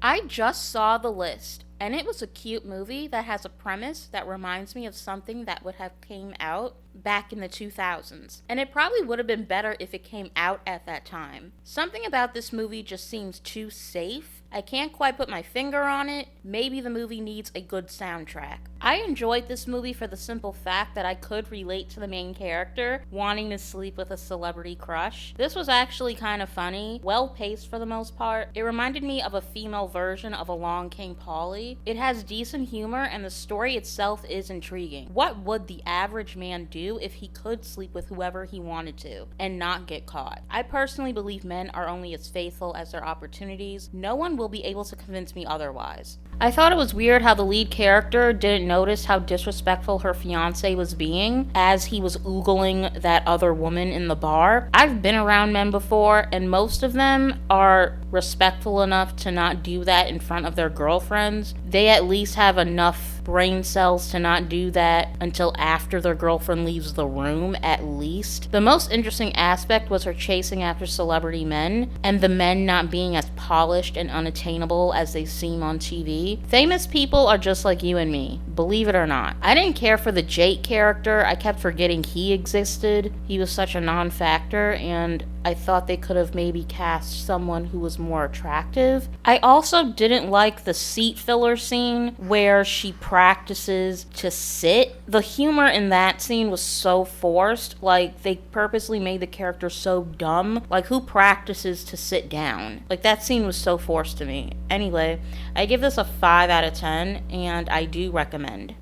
I just saw the list, and it was a cute movie that has a premise that reminds me of something that would have came out back in the 2000s. And it probably would have been better if it came out at that time. Something about this movie just seems too safe. I can't quite put my finger on it. Maybe the movie needs a good soundtrack. I enjoyed this movie for the simple fact that I could relate to the main character wanting to sleep with a celebrity crush. This was actually kind of funny, well paced for the most part. It reminded me of a female version of Along Came Polly. It has decent humor and the story itself is intriguing. What would the average man do if he could sleep with whoever he wanted to and not get caught? I personally believe men are only as faithful as their opportunities. No one will be able to convince me otherwise. I thought it was weird how the lead character didn't notice how disrespectful her fiance was being as he was oogling that other woman in the bar. I've been around men before, and most of them are respectful enough to not do that in front of their girlfriends. They at least have enough brain cells to not do that until after their girlfriend leaves the room, at least. The most interesting aspect was her chasing after celebrity men, and the men not being as polished and unattainable as they seem on TV. Famous people are just like you and me, believe it or not. I didn't care for the Jake character. I kept forgetting he existed. He was such a non-factor, and I thought they could have maybe cast someone who was more attractive. I also didn't like the seat filler scene where she practices to sit. The humor in that scene was so forced. Like, they purposely made the character so dumb. Like, who practices to sit down? Like, that scene was so forced to me. Anyway, I give this a 5 out of 10, and I do recommend.